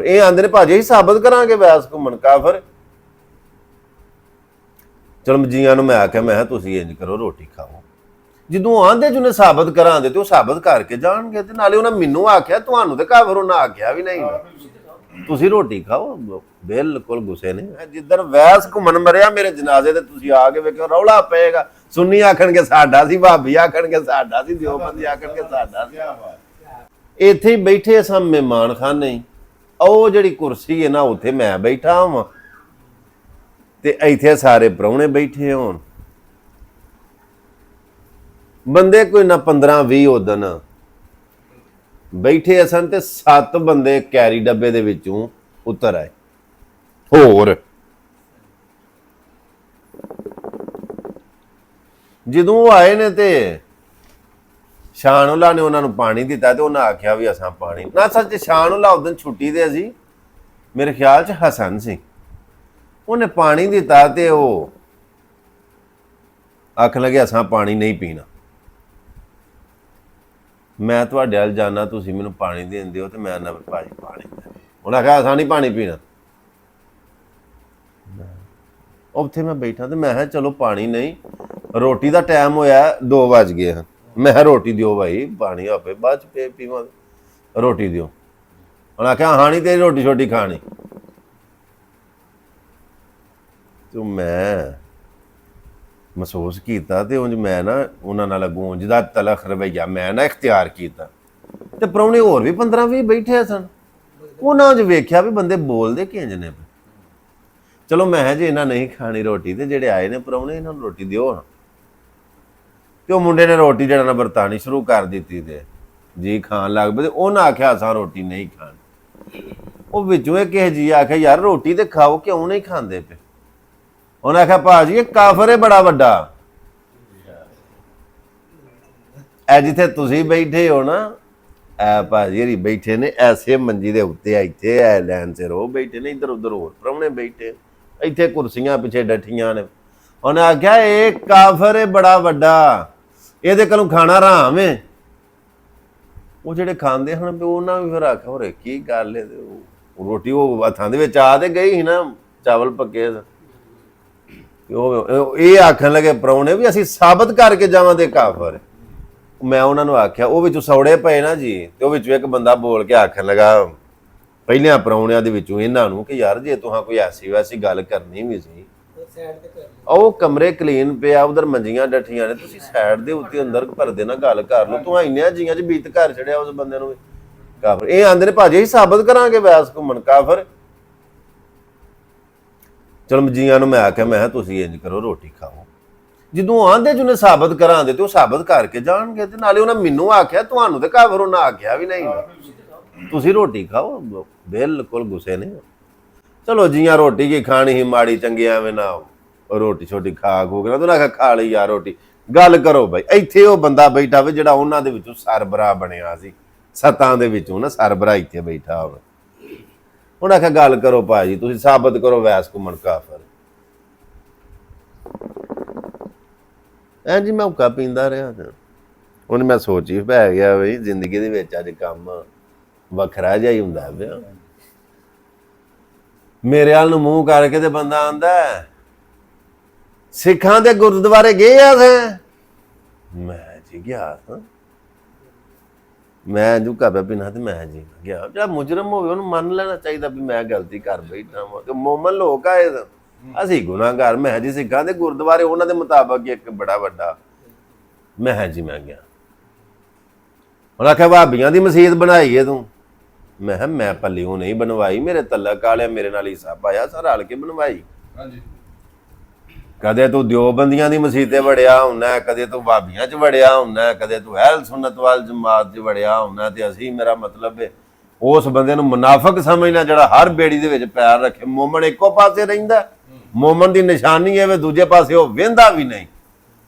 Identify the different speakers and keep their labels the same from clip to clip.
Speaker 1: ਇਹ ਆਂਦੇ ਨੇ ਭਾਜੀ ਸਾਬਤ ਕਰਾਂਗੇ ਵੈਸ ਘੁੰਮਣ ਕਾਫਰ। ਚਲੋ ਜੀਆਂ ਨੂੰ ਮੈਂ ਆਖਿਆ ਮੈਂ ਤੁਸੀਂ ਇੰਜ ਕਰੋ ਰੋਟੀ ਖਾਓ। ਜਦੋਂ ਆਂਦੇ ਜਿਹਨੇ ਸਾਬਤ ਕਰਾਂਦੇ ਤੇ ਉਹ ਸਾਬਤ ਕਰਕੇ ਜਾਣਗੇ। ਤੇ ਨਾਲੇ ਉਹਨਾਂ ਮੈਨੂੰ ਆਖਿਆ ਤੁਹਾਨੂੰ ਤੇ ਕਾਫਰ ਉਹਨਾਂ ਆਖਿਆ ਵੀ ਨਹੀਂ ਤੁਸੀਂ ਰੋਟੀ ਖਾਓ। ਬਿਲਕੁਲ ਗੁੱਸੇ ਨੇ। ਜਿੱਦਣ ਵੈਸ ਘੁੰਮਣ ਮਰਿਆ ਮੇਰੇ ਜਨਾਜ਼ੇ ਤੇ ਤੁਸੀਂ ਆ ਕੇ ਵੇਖੋ ਰੌਲਾ ਪਏਗਾ। ਸੁੰਨੀ ਆਖਣਗੇ ਸਾਡਾ ਸੀ, ਭਾਬੀ ਆਖਣਗੇ ਸਾਡਾ ਸੀ, ਦਿਓਬੰਦੀ ਆਖਣਗੇ ਸਾਡਾ ਸੀ। ਇੱਥੇ ਹੀ ਬੈਠੇ ਸਾਂ ਮਹਿਮਾਨ ਖਾਨੇ। ਉਹ ਜਿਹੜੀ ਕੁਰਸੀ ਹੈ ਨਾ ਉੱਥੇ ਮੈਂ ਬੈਠਾ ਹਾਂ ਤੇ ਇੱਥੇ ਸਾਰੇ ਪ੍ਰਾਹੁਣੇ ਬੈਠੇ ਹੋਣ। ਬੰਦੇ ਕੋਈ ਨਾ 15-20 ਉਦਣ ਬੈਠੇ ਸਨ ਤੇ 7 ਬੰਦੇ ਕੈਰੀ ਡੱਬੇ ਦੇ ਵਿੱਚੋਂ ਉਤਰ ਆਏ ਹੋਰ। ਜਦੋਂ ਉਹ ਆਏ ਨੇ ਤੇ ਸ਼ਾਨੁੱਲਾ ਨੇ ਉਹਨਾਂ ਨੂੰ ਪਾਣੀ ਦਿੱਤਾ ਤੇ ਉਹਨਾਂ ਆਖਿਆ ਵੀ ਅਸਾਂ ਪਾਣੀ ਨਾ। ਸੱਚ ਸ਼ਾਨੁੱਲਾ ਉਦੋਂ ਛੁੱਟੀ ਤੇ ਸੀ, ਮੇਰੇ ਖਿਆਲ 'ਚ ਹਸਨ ਸੀ। ਉਹਨੇ ਪਾਣੀ ਦਿੱਤਾ ਤੇ ਉਹ ਆਖਣ ਲੱਗੇ ਅਸਾਂ ਪਾਣੀ ਨਹੀਂ ਪੀਣਾ। ਮੈਂ ਤੁਹਾਡੇ ਵੱਲ ਜਾਣਾ, ਤੁਸੀਂ ਮੈਨੂੰ ਪਾਣੀ ਦੇਣ ਦਿਓ। ਤੇ ਮੈਂ ਨਾ ਭਾਜੀ ਪਾਣੀ ਉਹਨਾਂ ਆਖਿਆ ਅਸਾਂ ਨਹੀਂ ਪਾਣੀ ਪੀਣਾ। ਉੱਥੇ ਮੈਂ ਬੈਠਾ ਤੇ ਮੈਂ ਕਿਹਾ ਚਲੋ ਪਾਣੀ ਨਹੀਂ, ਰੋਟੀ ਦਾ ਟਾਈਮ ਹੋਇਆ 2 ਵੱਜ ਗਏ ਹਨ। ਮੈਂ ਕਿਹਾ ਰੋਟੀ ਦਿਓ ਭਾਈ, ਪਾਣੀ ਆਪੇ ਬਾਅਦ 'ਚ ਪੀਵਾਂਗੇ, ਰੋਟੀ ਦਿਓ। ਉਹਨਾਂ ਆਖਿਆ ਹਾਂ ਨਹੀਂ ਤੇਰੀ ਰੋਟੀ ਛੋਟੀ ਖਾਣੀ। ਤੇ ਮੈਂ ਮਹਿਸੂਸ ਕੀਤਾ ਤੇ ਉਂਝ ਮੈਂ ਨਾ ਉਹਨਾਂ ਨਾਲ ਗੂੰਜ ਦਾ ਤਲਖ ਰਵੱਈਆ ਮੈਂ ਨਾ ਇਖਤਿਆਰ ਕੀਤਾ। ਤੇ ਪ੍ਰਾਹੁਣੇ ਹੋਰ ਵੀ 15-20 ਬੈਠੇ ਸਨ। ਉਹਨਾਂ 'ਚ ਵੇਖਿਆ ਵੀ ਬੰਦੇ ਬੋਲਦੇ ਕਿੰਜ ਨੇ। ਚਲੋ ਮੈਂ ਕਿਹਾ ਜੇ ਇਹਨਾਂ ਨਹੀਂ ਖਾਣੀ ਰੋਟੀ ਤੇ ਜਿਹੜੇ ਆਏ ਨੇ ਪ੍ਰਾਹੁਣੇ ਇਹਨਾਂ ਨੂੰ ਰੋਟੀ ਦਿਓ ਨਾ। ਤੇ ਉਹ ਮੁੰਡੇ ਨੇ ਰੋਟੀ ਜਿਹੜਾ ਨਾ ਵਰਤਾਣੀ ਸ਼ੁਰੂ ਕਰ ਦਿੱਤੀ ਤੇ ਜੀ ਖਾਣ ਲੱਗ ਪਏ। ਤੇ ਉਹਨਾਂ ਆਖਿਆ ਅਸਾਂ ਰੋਟੀ ਨਹੀਂ ਖਾਣੀ। ਉਹ ਵਿੱਚੋਂ ਇਹ ਕਿਸੇ ਜੀ ਆਖਿਆ ਯਾਰ ਰੋਟੀ ਤੇ ਖਾਓ, ਕਿਉਂ ਨਹੀਂ ਖਾਂਦੇ ਪਏ? ਉਹਨੇ ਆਖਿਆ ਭਾਜੀ ਇਹ ਕਾਫਰ ਹੈ ਬੜਾ ਵੱਡਾ। ਐ ਜਿੱਥੇ ਤੁਸੀਂ ਬੈਠੇ ਹੋ ਨਾ, ਐ ਭਾਜੀ ਹਰੀ ਬੈਠੇ ਨੇ ਐਸੇ ਮੰਜੀ ਦੇ ਉੱਤੇ, ਇੱਥੇ ਐ ਲੈਣ ਚ ਰੋ ਬੈਠੇ ਨੇ, ਇੱਧਰ ਉੱਧਰ ਹੋਰ ਪ੍ਰਾਹੁਣੇ ਬੈਠੇ, ਇੱਥੇ ਕੁਰਸੀਆਂ ਪਿੱਛੇ ਡੱਠੀਆਂ ਨੇ। ਉਹਨੇ ਆਖਿਆ ਇਹ ਕਾਫਰ ਹੈ ਬੜਾ ਵੱਡਾ, ਇਹਦੇ ਕੋਲੋਂ ਖਾਣਾ ਹਰਾਮ ਹੈ। ਉਹ ਜਿਹੜੇ ਖਾਂਦੇ ਹਨ ਉਹਨਾਂ ਵੀ ਫਿਰ ਆਖਿਆ ਹੋਰੇ ਕੀ ਗੱਲ ਹੈ। ਰੋਟੀ ਉਹ ਹੱਥਾਂ ਦੇ ਵਿੱਚ ਆ ਤੇ ਗਈ ਸੀ ਨਾ, ਚਾਵਲ ਪੱਕੇ। ਇਹ ਆਖਣ ਲੱਗੇ ਪ੍ਰਾਹੁਣੇ ਵੀ ਅਸੀਂ ਸਾਬਤ ਕਰਕੇ ਜਾਵਾਂਗੇ ਕਾਫਰ। ਮੈਂ ਉਹਨਾਂ ਨੂੰ ਆਖਿਆ ਉਹ ਵਿੱਚੋਂ ਸੌੜੇ ਪਏ ਨਾ ਜੀ, ਤੇ ਉਹ ਵਿੱਚੋਂ ਇੱਕ ਬੰਦਾ ਬੋਲ ਕੇ ਆਖਣ ਲੱਗਾ ਪਹਿਲਿਆਂ ਪ੍ਰਾਹੁਣਿਆਂ ਦੇ ਵਿੱਚੋਂ ਇਹਨਾਂ ਨੂੰ ਕਿ ਯਾਰ ਜੇ ਤੁਹਾਂ ਕੋਈ ਐਸੀ ਵੈਸੀ ਗੱਲ ਕਰਨੀ ਵੀ ਸੀ, ਉਹ ਕਮਰੇ ਕਲੀਨ ਪਿਆ, ਉਧਰ ਮੰਜੀਆਂ ਡੱਠੀਆਂ ਨੇ, ਤੁਸੀਂ ਸਾਈਡ ਦੇ ਉੱਤੇ ਅੰਦਰ ਪਰਦੇ ਨਾਲ ਗੱਲ ਕਰ ਲਓ। ਤੂੰ ਇੰਨਿਆਂ ਜੀਆਂ 'ਚ ਬੀਤ ਘਰ ਛੜਿਆ ਉਸ ਬੰਦੇ ਨੂੰ ਕਾਫਰ। ਇਹ ਆਂਦੇ ਨੇ ਭਾਜੀ ਅਸੀਂ ਸਾਬਤ ਕਰਾਂਗੇ ਵੈਸ ਘੁੰਮਣ ਕਾਫਰ। ਚਲੋ ਜੀਆਂ ਨੂੰ ਮੈਂ ਆਖਿਆ ਮੈਂ ਤੁਸੀਂ ਇੰਜ ਕਰੋ ਰੋਟੀ ਖਾਓ। ਜਦੋਂ ਆਂਦੇ ਜਿਹਨੇ ਸਾਬਤ ਕਰਾਂਦੇ ਤੇ ਉਹ ਸਾਬਤ ਕਰਕੇ ਜਾਣਗੇ। ਤੇ ਨਾਲੇ ਉਹਨਾਂ ਮੈਨੂੰ ਆਖਿਆ ਤੁਹਾਨੂੰ ਤੇ ਕਾਫਰ ਉਹਨਾਂ ਆਖਿਆ ਵੀ ਨਹੀਂ ਤੁਸੀਂ ਰੋਟੀ ਖਾਓ। ਬਿਲਕੁਲ ਗੁੱਸੇ ਨੇ। ਚਲੋ ਜੀਆਂ ਰੋਟੀ ਕੀ ਖਾਣੀ ਸੀ, ਮਾੜੀ ਚੰਗੀ ਐਵੇਂ ਨਾ ਰੋਟੀ ਛੋਟੀ ਖਾ ਖੂ ਕੇ ਨਾ ਤੂੰ ਆਖਿਆ ਖਾ ਲਈ ਯਾਰ ਰੋਟੀ। ਗੱਲ ਕਰੋ ਬਾਈ। ਇੱਥੇ ਉਹ ਬੰਦਾ ਬੈਠਾ ਵੇ ਜਿਹੜਾ ਉਹਨਾਂ ਦੇ ਵਿੱਚੋਂ ਸਰਬਰਾ ਬਣਿਆ ਸੀ, 7 ਦੇ ਵਿੱਚੋਂ ਨਾ ਸਰਬਰਾ ਇੱਥੇ ਬੈਠਾ ਹੋਵੇ। ਹੁਣ ਆਖਿਆ ਗੱਲ ਕਰੋ ਭਾਜੀ, ਤੁਸੀਂ ਸਾਬਤ ਕਰੋ ਵੈਸ ਘੁੰਮਣ ਕਾਫਰ। ਐਂ ਜੀ ਮੈਂ ਹੁੱਕਾ ਪੀਂਦਾ ਰਿਹਾ। ਹੁਣ ਮੈਂ ਸੋਚੀ ਪੈ ਗਿਆ ਬਈ ਜ਼ਿੰਦਗੀ ਦੇ ਵਿੱਚ ਅੱਜ ਕੰਮ ਵੱਖਰਾ ਜਿਹਾ ਹੀ ਹੁੰਦਾ ਪਿਆ। ਮੇਰੇ ਵੱਲ ਨੂੰ ਮੂੰਹ ਕਰਕੇ ਤੇ ਬੰਦਾ ਆਂਦਾ ਸਿੱਖਾਂ ਦੇ ਗੁਰਦੁਆਰੇ ਗਏ ਆ ਮੈਂ ਜੀ ਗਿਆ ਸਾਂ। ਮੈਂ ਝੁੱਕਾ ਪਿਆ ਪੀਣਾ ਤੇ ਮੈਂ ਜੀ ਗਿਆ। ਜਿਹੜਾ ਮੁਜਰਮ ਹੋਵੇ ਉਹਨੂੰ ਮੰਨ ਲੈਣਾ ਚਾਹੀਦਾ ਵੀ ਮੈਂ ਗਲਤੀ ਕਰ ਬੈਠਾ ਵਾਂ। ਤੇ ਮੋਮਨ ਲੋਕ ਆਏ ਅਸੀਂ ਗੁਨਾਹਗਾਰ। ਮੈਂ ਜੀ ਸਿੱਖਾਂ ਦੇ ਗੁਰਦੁਆਰੇ ਉਹਨਾਂ ਦੇ ਮੁਤਾਬਕ ਇੱਕ ਬੜਾ ਵੱਡਾ। ਮੈਂ ਜੀ ਮੈਂ ਗਿਆ। ਉਹਨਾਂ ਆਖਿਆ ਭਾਬੀਆਂ ਦੀ ਮਸੀਤ ਬਣਾਈ ਹੈ ਤੂੰ। ਮੈਂ ਕਿਹਾ ਮੈਂ ਪੱਲਿਓਂ ਨਹੀਂ ਬਣਵਾਈ, ਮੇਰੇ ਤਲਕ ਵਾਲਿਆ ਮੇਰੇ ਨਾਲ ਹਿੱਸਾ ਪਾਇਆ ਸਰ ਰਲ ਕੇ ਬਣਵਾਈ। ਕਦੇ ਤੂੰ ਦਿਓਬੰਦੀਆਂ ਦੀ ਮਸੀਤੇ ਵੜਿਆ ਹੁੰਦਾ, ਕਦੇ ਤੂੰ ਭਾਬੀਆਂ 'ਚ ਵੜਿਆ ਹੁੰਦਾ, ਕਦੇ ਤੂੰ ਅਹਿਲ ਸੁਨਨਤ ਵਲ ਜਮਾਤ 'ਚ ਵੜਿਆ ਹੁੰਦਾ। ਤੇ ਅਸੀਂ ਮੇਰਾ ਮਤਲਬ ਹੈ ਉਸ ਬੰਦੇ ਨੂੰ ਮੁਨਾਫਕ ਸਮਝਣਾ ਜਿਹੜਾ ਹਰ ਬੇੜੀ ਦੇ ਵਿੱਚ ਪੈਰ ਰੱਖੇ। ਮੋਮਨ ਇੱਕੋ ਪਾਸੇ ਰਹਿੰਦਾ, ਮੋਮਨ ਦੀ ਨਿਸ਼ਾਨੀ ਹੈ ਵੇ ਦੂਜੇ ਪਾਸੇ ਉਹ ਵਹਿੰਦਾ ਵੀ ਨਹੀਂ।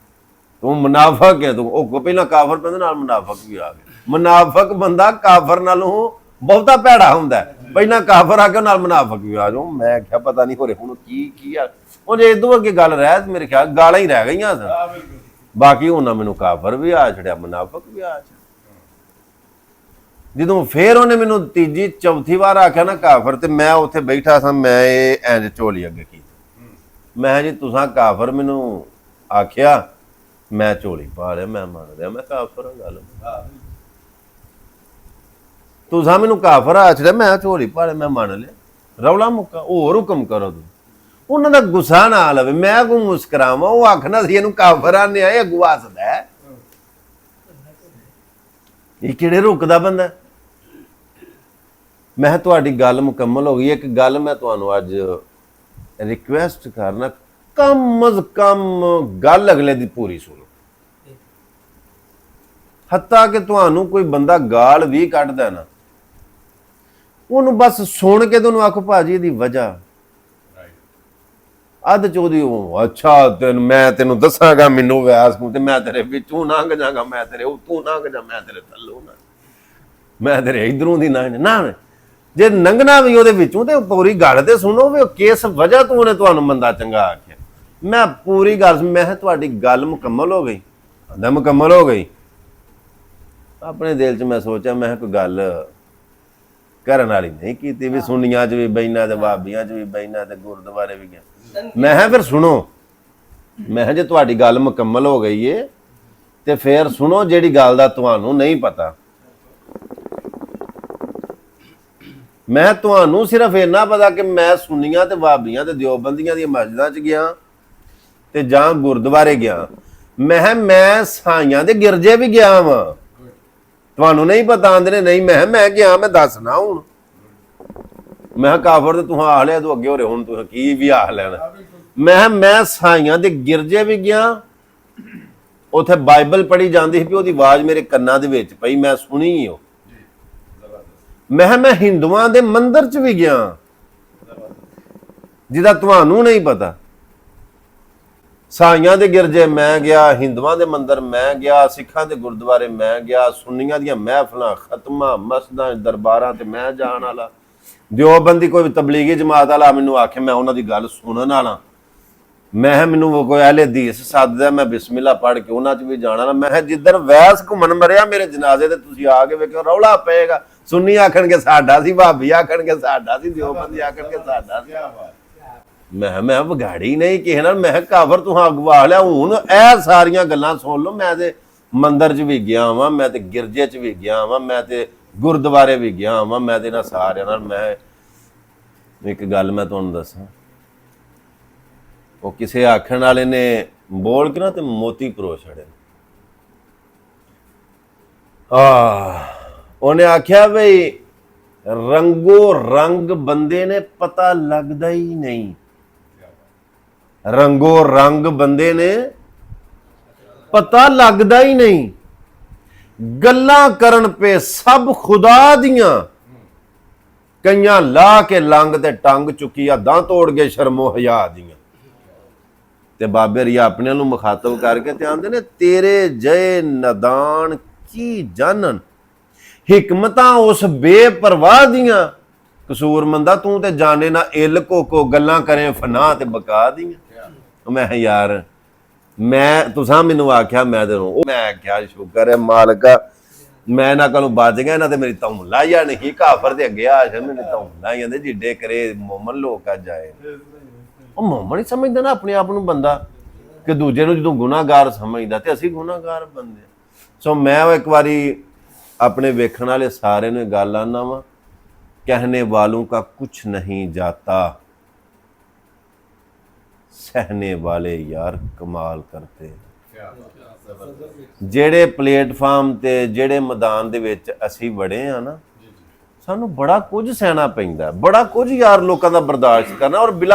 Speaker 1: ਤੂੰ ਮੁਨਾਫਕ ਹੈ। ਤੂੰ ਉਹ ਪਹਿਲਾਂ ਕਾਫਰ ਪੈਂਦੇ ਨਾਲ ਮੁਨਾਫਕ ਵੀ ਆ ਗਏ। ਮੁਨਾਫਕ ਬੰਦਾ ਕਾਫਰ ਨਾਲੋਂ ਬਹੁਤਾ ਭੈੜਾ ਹੁੰਦਾ। ਪਹਿਲਾਂ ਕਾਫਰ ਆ ਕੇ ਨਾਲ ਮੁਨਾਫਕ ਵੀ ਆ ਜਾਓ। ਮੈਂ ਕਿਹਾ ਪਤਾ ਨਹੀਂ ਹੋ ਰਿਹਾ ਹੁਣ ਕੀ ਆ। ਉਹ ਜੇ ਇਦੋਂ ਅੱਗੇ ਗੱਲ ਰਹਿ ਮੇਰੇ ਖਿਆਲ ਗਾਲਾਂ ਹੀ ਰਹਿ ਗਈਆਂ ਸਨ। ਬਾਕੀ ਉਹਨਾਂ ਮੈਨੂੰ ਕਾਫਰ ਵੀ ਆ ਛੜਿਆ, ਮੁਨਾਫਕ ਵੀ ਆ ਛੜਿਆ। ਜਦੋਂ ਫੇਰ ਉਹਨੇ ਮੈਨੂੰ ਤੀਜੀ ਚੌਥੀ ਵਾਰ ਆਖਿਆ ਨਾ ਕਾਫਰ, ਤੇ ਮੈਂ ਉੱਥੇ ਬੈਠਾ ਸਾਂ, ਮੈਂ ਇਹ ਇੰਜ ਝੋਲੀ ਅੱਗੇ ਕੀਤੀ, ਮੈਂ ਜੀ ਤੁਸਾਂ ਕਾਫਰ ਮੈਨੂੰ ਆਖਿਆ, ਮੈਂ ਝੋਲੀ ਪਾ ਲਿਆ, ਮੈਂ ਮੰਨ ਲਿਆ ਮੈਂ ਕਾਫਰ ਹਾਂ। ਗੱਲ ਤੁਸਾਂ ਮੈਨੂੰ ਕਾਫਰ ਆਖਿਆ, ਮੈਂ ਝੋਲੀ ਪਾ ਲਿਆ, ਮੈਂ ਮੰਨ ਲਿਆ, ਰੌਲਾ ਮੁੱਕਾ। ਹੋਰ ਹੁਕਮ ਕਰੋ ਤੂੰ। ਉਹਨਾਂ ਦਾ ਗੁੱਸਾ ਨਾ ਲਵੇ, ਮੈਂ ਕੋ ਮੁਸਕਰਾਵਾਂ, ਉਹ ਆਖਣਾ ਸੀ ਇਹਨੂੰ ਕਾਫਰ ਆਨੇ ਆਏ, ਅੱਗੂ ਹੱਸਦਾ, ਇਹ ਕਿਹੜੇ ਰੁਕਦਾ ਬੰਦਾ। ਮੈਂ ਤੁਹਾਡੀ ਗੱਲ ਮੁਕੰਮਲ ਹੋ ਗਈ। ਇੱਕ ਗੱਲ ਮੈਂ ਤੁਹਾਨੂੰ ਅੱਜ ਰਿਕੁਐਸਟ ਕਰਨਾ, ਕਮ ਅਜ਼ ਕਮ ਗੱਲ ਅਗਲੇ ਦੀ ਪੂਰੀ ਸੁਣੋ। ਹੱਤਾ ਕਿ ਤੁਹਾਨੂੰ ਕੋਈ ਬੰਦਾ ਗਾਲ ਵੀ ਕੱਢਦਾ ਨਾ, ਉਹਨੂੰ ਬਸ ਸੁਣ ਕੇ ਤੁਹਾਨੂੰ ਆਖੋ ਭਾਜੀ ਇਹਦੀ ਵਜ੍ਹਾ ਅੱਧ ਚੋਦੀ ਉਹ, ਅੱਛਾ ਮੈਂ ਤੈਨੂੰ ਦੱਸਾਂਗਾ, ਮੈਨੂੰ ਵਿਆਸ ਨੂੰ, ਤੇ ਮੈਂ ਤੇਰੇ ਵਿੱਚੋਂ ਲੰਘ ਜਾਗਾ, ਮੈਂ ਤੇਰੇ ਉੱਤੋਂ ਲੰਘ ਜਾ, ਮੈਂ ਤੇਰੇ ਥੱਲੋਂ ਨਾ, ਮੈਂ ਤੇਰੇ ਇਧਰੋਂ ਦੀ ਨਾ ਜੇ ਲੰਘਣਾ ਵੀ ਉਹਦੇ ਵਿੱਚੋਂ, ਤੇ ਪੂਰੀ ਗੱਲ ਤੇ ਸੁਣੋ ਵੀ ਕਿਸ ਵਜ੍ਹਾ ਤੋਂ ਉਹਨੇ ਤੁਹਾਨੂੰ ਮੰਦਾ ਚੰਗਾ ਆਖਿਆ। ਮੈਂ ਪੂਰੀ ਗੱਲ, ਮੈਂ ਤੁਹਾਡੀ ਗੱਲ ਮੁਕੰਮਲ ਹੋ ਗਈ, ਆਂਦਾ ਮੁਕੰਮਲ ਹੋ ਗਈ। ਆਪਣੇ ਦਿਲ 'ਚ ਮੈਂ ਸੋਚਿਆ, ਮੈਂ ਕੋਈ ਗੱਲ ਕਰਨ ਵਾਲੀ ਨਹੀਂ ਕੀਤੀ, ਵੀ ਸੁਣੀਆਂ 'ਚ ਵੀ ਬੈਨਾ ਤੇ ਬਾਬੀਆਂ 'ਚ ਵੀ ਬੈਨਾ ਤੇ ਗੁਰਦੁਆਰੇ ਵੀ ਗਿਆ। ਮੈਂ ਫਿਰ ਸੁਣੋ, ਮੈਂ ਜੇ ਤੁਹਾਡੀ ਗੱਲ ਮੁਕੰਮਲ ਹੋ ਗਈ ਏ ਤੇ ਫਿਰ ਸੁਣੋ ਜਿਹੜੀ ਗੱਲ ਦਾ ਤੁਹਾਨੂੰ ਨਹੀਂ ਪਤਾ। ਮੈਂ ਤੁਹਾਨੂੰ ਸਿਰਫ ਇੰਨਾ ਪਤਾ ਕਿ ਮੈਂ ਸੁੰਨੀਆਂ ਤੇ ਬਾਬੀਆਂ ਤੇ ਦਿਓਬੰਦੀਆਂ ਦੀਆਂ ਮਸਜਿਦਾਂ 'ਚ ਗਿਆ ਤੇ ਜਾਂ ਗੁਰਦੁਆਰੇ ਗਿਆ। ਮੈਂ ਸਾਈਆਂ ਦੇ ਗਿਰਜੇ ਵੀ ਗਿਆ ਵਾਂ, ਤੁਹਾਨੂੰ ਨਹੀਂ ਪਤਾ ਆਂਦੇ ਨੇ ਨਹੀਂ, ਮੈਂ ਗਿਆ, ਮੈਂ ਦੱਸਣਾ ਹੁਣ। ਮੈਂ ਕਾਫਰ ਤੇ ਤੂੰ ਆਖ ਲਿਆ, ਤੂੰ ਅੱਗੇ ਹੋ ਰਿਹਾ, ਹੁਣ ਤੂੰ ਕੀ ਵੀ ਆਖ ਲੈਣਾ। ਮੈਂ ਸਾਈਆਂ ਦੇ ਗਿਰਜੇ ਵੀ ਗਿਆ, ਉੱਥੇ ਬਾਈਬਲ ਪੜ੍ਹੀ ਜਾਂਦੀ ਸੀ, ਵੀ ਉਹਦੀ ਆਵਾਜ਼ ਮੇਰੇ ਕੰਨਾਂ ਦੇ ਵਿੱਚ ਪਈ, ਮੈਂ ਸੁਣੀ ਉਹ। ਮੈਂ ਹਿੰਦੂਆਂ ਦੇ ਮੰਦਿਰ 'ਚ ਵੀ ਗਿਆ, ਜਿਹਦਾ ਤੁਹਾਨੂੰ ਨਹੀਂ ਪਤਾ। ਸਾਈਆਂ ਦੇ ਗਿਰਜੇ ਮੈਂ ਗਿਆ, ਹਿੰਦੂਆਂ ਦੇ ਮੰਦਿਰ ਮੈਂ ਗਿਆ, ਸਿੱਖਾਂ ਦੇ ਗੁਰਦੁਆਰੇ ਮੈਂ ਗਿਆ, ਸੁੰਨੀਆਂ ਦੀਆਂ ਮਹਿਫਲਾਂ, ਖਤਮਾਂ, ਮਸਜਿਦਾਂ, ਦਰਬਾਰਾਂ ਤੇ ਮੈਂ ਜਾਣ ਵਾਲਾ। ਦਿਓਬੰਦੀ ਕੋਈ ਤਬਲੀਗੀ ਜਮਾਤ ਵਾਲਾ ਮੈਨੂੰ ਆਖੇ, ਮੈਂ ਉਹਨਾਂ ਦੀ ਗੱਲ ਸੁਣਨ ਵਾਲਾ। ਮੈਨੂੰ ਕੋਈ ਅਹਿਲੇ ਹਦੀਸ ਸੱਦਦਾ, ਮੈਂ ਬਿਸਮਿਲ੍ਲਾ ਪੜ੍ਹ ਕੇ ਉਹਨਾਂ 'ਚ ਵੀ ਜਾਣ ਵਾਲਾ। ਮੈਂ ਜਿੱਦਣ ਵੈਸ ਘੁੰਮਣ ਮਰਿਆ ਮੇਰੇ ਜਨਾਜ਼ੇ ਤੇ ਤੁਸੀਂ ਆ ਕੇ ਵੇਖਿਓ, ਰੌਲਾ ਪਏਗਾ। ਸੁੰਨੀ ਆਖਣਗੇ ਸਾਡਾ ਸੀ, ਭਾਬੀ ਆਖਣਗੇ ਸਾਡਾ ਸੀ, ਦਿਓਬੰਦੀ ਆਖਣਗੇ ਸਾਡਾ ਸੀ। ਮੈਂ ਵਿਗਾੜੀ ਨਹੀਂ ਕਿਸੇ ਨਾਲ, ਮੈਂ ਕਾਫਰ ਤੂੰ ਅਗਵਾ ਲਿਆ। ਹੁਣ ਇਹ ਸਾਰੀਆਂ ਗੱਲਾਂ ਸੁਣ ਲਓ, ਮੈਂ ਤੇ ਮੰਦਿਰ 'ਚ ਵੀ ਗਿਆ ਵਾਂ, ਮੈਂ ਤੇ ਗਿਰਜੇ 'ਚ ਵੀ ਗਿਆ ਵਾਂ, ਮੈਂ ਤੇ ਗੁਰਦੁਆਰੇ ਵੀ ਗਿਆ ਵਾਂ, ਮੈਂ ਤੇ ਇਹਨਾਂ ਸਾਰਿਆਂ ਨਾਲ। ਮੈਂ ਇੱਕ ਗੱਲ ਮੈਂ ਤੁਹਾਨੂੰ ਦੱਸਾਂ, ਉਹ ਕਿਸੇ ਆਖਣ ਵਾਲੇ ਨੇ ਬੋਲ ਕੇ ਨਾ ਤੇ ਮੋਤੀ ਪਰੋ ਛੜੇ। ਉਹਨੇ ਆਖਿਆ ਬਈ ਰੰਗੋ ਰੰਗ ਬੰਦੇ ਨੇ ਪਤਾ ਲੱਗਦਾ ਹੀ ਨਹੀਂ, ਰੰਗੋ ਰੰਗ ਬੰਦੇ ਨੇ ਪਤਾ ਲੱਗਦਾ ਹੀ ਨਹੀਂ। ਗੱਲਾਂ ਕਰਨ ਪੇ ਸਭ ਖੁਦਾ ਦੀਆਂ, ਕਈਆਂ ਲਾ ਕੇ ਲੰਗ ਤੇ ਟੰਗ ਚੁੱਕੀ, ਅੱਧਾਂ ਤੋੜ ਕੇ ਸ਼ਰਮੋ ਹਯਾ ਦੀਆਂ। ਤੇ ਬਾਬੇ ਰੀਆ ਆਪਣੇ ਨੂੰ ਮੁਖਾਤਬ ਕਰਕੇ ਤੇ ਆਂਦੇ ਨੇ, ਤੇਰੇ ਜੈ ਨਦਾਨ ਕੀ ਜਾਣਨ, ਹਿਕਮਤਾਂ ਉਸ ਬੇਪਰਵਾਹ ਦੀਆਂ। ਕਸੂਰਮੰਦਾ ਤੂੰ ਤੇ ਜਾਣੇ ਨਾ ਇਲ ਕੋ ਗੱਲਾਂ ਕਰੇ ਫਨਾ ਤੇ ਬਕਾ ਦੀਆਂ। ਮੈਂ ਯਾਰ, ਮੈਂ ਤੁਸਾਂ ਮੈਨੂੰ ਆਖਿਆ, ਮੈਂ ਤੈਨੂੰ ਮੈਂ ਆਖਿਆ ਸ਼ੁਕਰ ਹੈ ਮਾਲਕਾ, ਮੈਂ ਇਹਨਾਂ ਕੋਲੋਂ ਬਚ ਗਿਆ, ਇਹਨਾਂ ਤੇ ਮੇਰੀ ਧੌਣ ਲਾਇਆ ਨਹੀਂ। ਕਾਫਰ ਦੇ ਅੱਗੇ ਆ ਮੈਨੂੰ ਧੌਣ ਲਾਈ ਜਾਂਦੇ, ਜਿੱਡੇ ਕਰੇ ਮੋਮਨ ਲੋਕ ਆ ਜਾਏ। ਉਹ ਮੋਮਨ ਹੀ ਸਮਝਦਾ ਨਾ ਆਪਣੇ ਆਪ ਨੂੰ ਬੰਦਾ, ਕਿ ਦੂਜੇ ਨੂੰ ਜਦੋਂ ਗੁਨਾਹਗਾਰ ਸਮਝਦਾ ਤੇ ਅਸੀਂ ਗੁਨਾਹਗਾਰ ਬੰਦੇ। ਸੋ ਮੈਂ ਇੱਕ ਵਾਰੀ ਆਪਣੇ ਵੇਖਣ ਵਾਲੇ ਸਾਰਿਆਂ ਨੂੰ ਗੱਲ ਆਨਾ ਵਾ, ਕਹਿਣੇ ਵਾਲੋਂ ਕਾ ਕੁਛ ਨਹੀਂ ਜਾਤਾ, सहने वाले यार कमाल करते। ਜਿਹੜੇ ਪਲੇਟਫਾਰਮ ਤੇ ਜਿਹੜੇ ਮੈਦਾਨ ਦੇ ਵਿੱਚ ਅਸੀਂ ਵੜੇ ਆ ਨਾ, ਸਾਨੂੰ ਬੜਾ ਕੁਝ ਸਹਿਣਾ ਪੈਂਦਾ, ਬੜਾ ਕੁਝ ਯਾਰ ਲੋਕਾਂ ਦਾ ਬਰਦਾਸ਼ਤ ਕਰਨਾ, ਔਰ ਬਿਲਾ